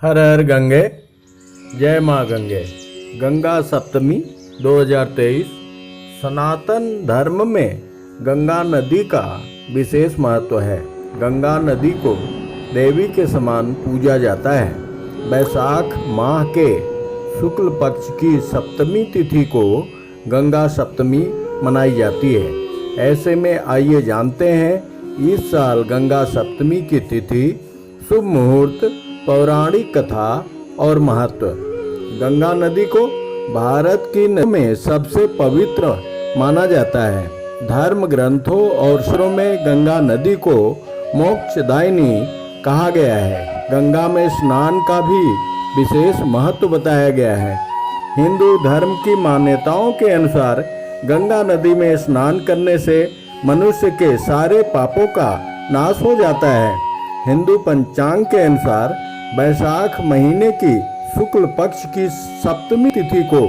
हर हर गंगे, जय माँ गंगे। गंगा सप्तमी 2023। सनातन धर्म में गंगा नदी का विशेष महत्व है। गंगा नदी को देवी के समान पूजा जाता है। वैशाख माह के शुक्ल पक्ष की सप्तमी तिथि को गंगा सप्तमी मनाई जाती है। ऐसे में आइए जानते हैं इस साल गंगा सप्तमी की तिथि, शुभ मुहूर्त, पौराणिक कथा और महत्व। गंगा नदी को भारत की नदी में सबसे पवित्र माना जाता है। धर्म ग्रंथों और शास्त्रों में गंगा नदी को मोक्षदायिनी कहा गया है। गंगा में स्नान का भी विशेष महत्व बताया गया है। हिंदू धर्म की मान्यताओं के अनुसार गंगा नदी में स्नान करने से मनुष्य के सारे पापों का नाश हो जाता है। हिंदू पंचांग के अनुसार वैशाख महीने की शुक्ल पक्ष की सप्तमी तिथि को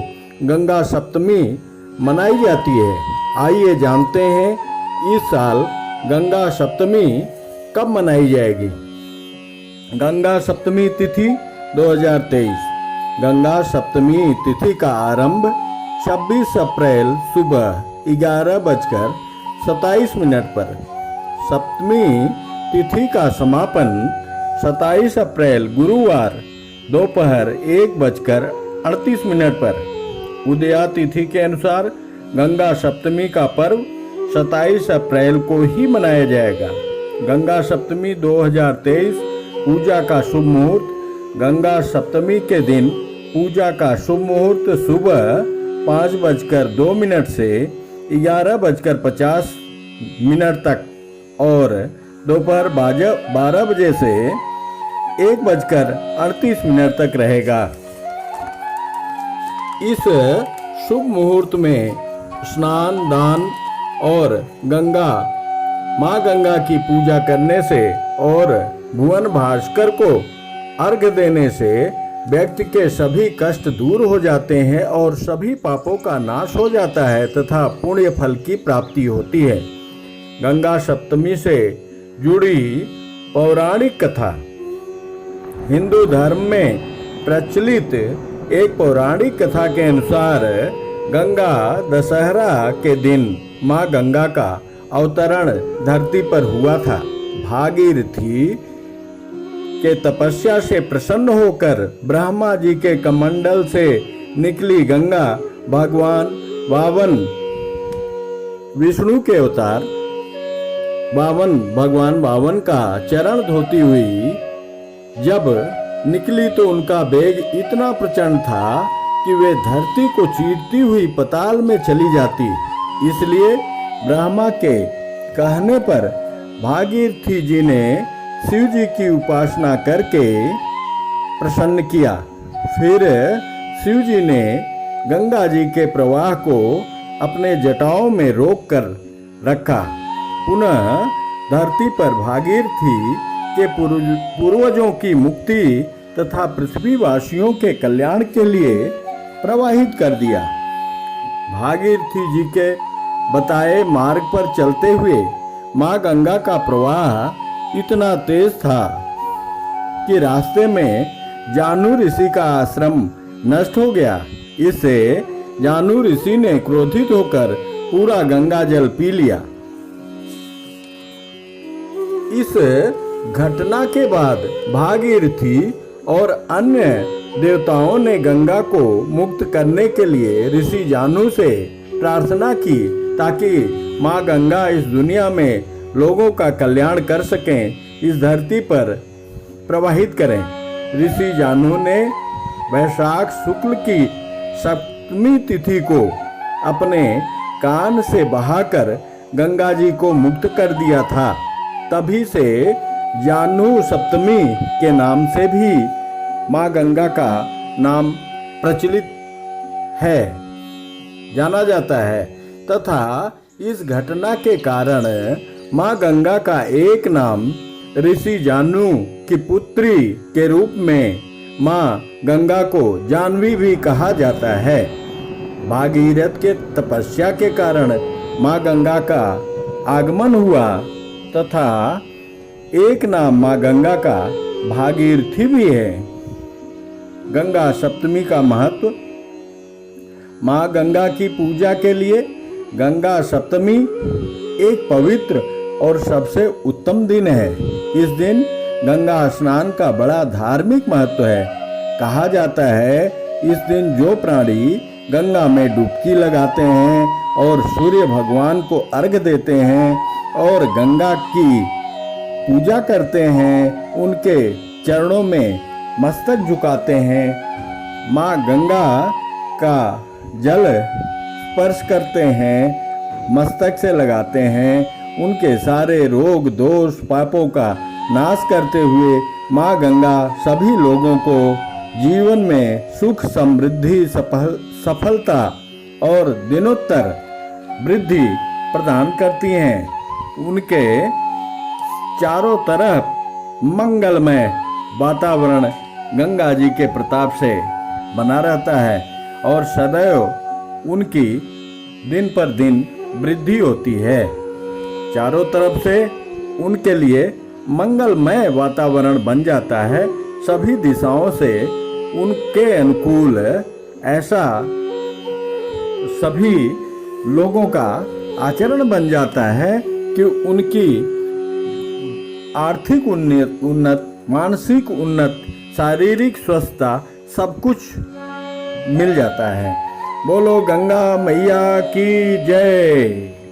गंगा सप्तमी मनाई जाती है। आइए जानते हैं इस साल गंगा सप्तमी कब मनाई जाएगी। गंगा सप्तमी तिथि 2023। गंगा सप्तमी तिथि का आरंभ 26 अप्रैल सुबह 11:27 पर, सप्तमी तिथि का समापन 27 अप्रैल गुरुवार दोपहर 1:38 पर। उदया तिथि के अनुसार गंगा सप्तमी का पर्व 27 अप्रैल को ही मनाया जाएगा। गंगा सप्तमी 2023 पूजा का शुभ मुहूर्त। गंगा सप्तमी के दिन पूजा का शुभ मुहूर्त सुबह 5:02 से 11:50 तक और दोपहर 12 बजे से 1:38 तक रहेगा। इस शुभ मुहूर्त में स्नान, दान और माँ गंगा की पूजा करने से और भुवन भास्कर को अर्घ्य देने से व्यक्ति के सभी कष्ट दूर हो जाते हैं और सभी पापों का नाश हो जाता है तथा पुण्य फल की प्राप्ति होती है। गंगा सप्तमी से जुड़ी पौराणिक कथा। हिंदू धर्म में प्रचलित एक पौराणिक कथा के अनुसार गंगा दशहरा के दिन माँ गंगा का अवतरण धरती पर हुआ था। भागीरथी के तपस्या से प्रसन्न होकर ब्रह्मा जी के कमंडल से निकली गंगा भगवान विष्णु के अवतार भगवान बावन का चरण धोती हुई जब निकली तो उनका वेग इतना प्रचंड था कि वे धरती को चीरती हुई पाताल में चली जाती। इसलिए ब्रह्मा के कहने पर भागीरथी जी ने शिव जी की उपासना करके प्रसन्न किया। फिर शिव जी ने गंगा जी के प्रवाह को अपने जटाओं में रोक कर रखा। पुनः धरती पर भागीरथी के पूर्वजों की मुक्ति तथा पृथ्वीवासियों के कल्याण के लिए प्रवाहित कर दिया। भागीरथी जी के बताए मार्ग पर चलते हुए माँ गंगा का प्रवाह इतना तेज था कि रास्ते में जानू ऋषि का आश्रम नष्ट हो गया। इससे जानू ऋषि ने क्रोधित होकर पूरा गंगा जल पी लिया। इस घटना के बाद भागीरथी और अन्य देवताओं ने गंगा को मुक्त करने के लिए ऋषि जानू से प्रार्थना की ताकि माँ गंगा इस दुनिया में लोगों का कल्याण कर सकें, इस धरती पर प्रवाहित करें। ऋषि जानू ने वैशाख शुक्ल की सप्तमी तिथि को अपने कान से बहाकर गंगा जी को मुक्त कर दिया था। तभी से जानू सप्तमी के नाम से भी माँ गंगा का नाम प्रचलित है, जाना जाता है तथा इस घटना के कारण माँ गंगा का एक नाम ऋषि जानू की पुत्री के रूप में माँ गंगा को जानवी भी कहा जाता है। भागीरथ के तपस्या के कारण माँ गंगा का आगमन हुआ तथा एक नाम माँ गंगा का भागीरथी भी है। गंगा सप्तमी का महत्व। माँ गंगा की पूजा के लिए गंगा सप्तमी एक पवित्र और सबसे उत्तम दिन है। इस दिन गंगा स्नान का बड़ा धार्मिक महत्व है। कहा जाता है इस दिन जो प्राणी गंगा में डुबकी लगाते हैं और सूर्य भगवान को अर्घ्य देते हैं और गंगा की पूजा करते हैं, उनके चरणों में मस्तक झुकाते हैं, माँ गंगा का जल स्पर्श करते हैं, मस्तक से लगाते हैं, उनके सारे रोग दोष पापों का नाश करते हुए माँ गंगा सभी लोगों को जीवन में सुख समृद्धि सफलता और दिनोत्तर वृद्धि प्रदान करती हैं। उनके चारों तरफ मंगलमय वातावरण गंगा जी के प्रताप से बना रहता है और सदैव उनकी दिन पर दिन वृद्धि होती है। चारों तरफ से उनके लिए मंगलमय वातावरण बन जाता है। सभी दिशाओं से उनके अनुकूल ऐसा सभी लोगों का आचरण बन जाता है कि उनकी आर्थिक उन्नत, मानसिक उन्नत, शारीरिक स्वस्थता सब कुछ मिल जाता है। बोलो गंगा मैया की जय।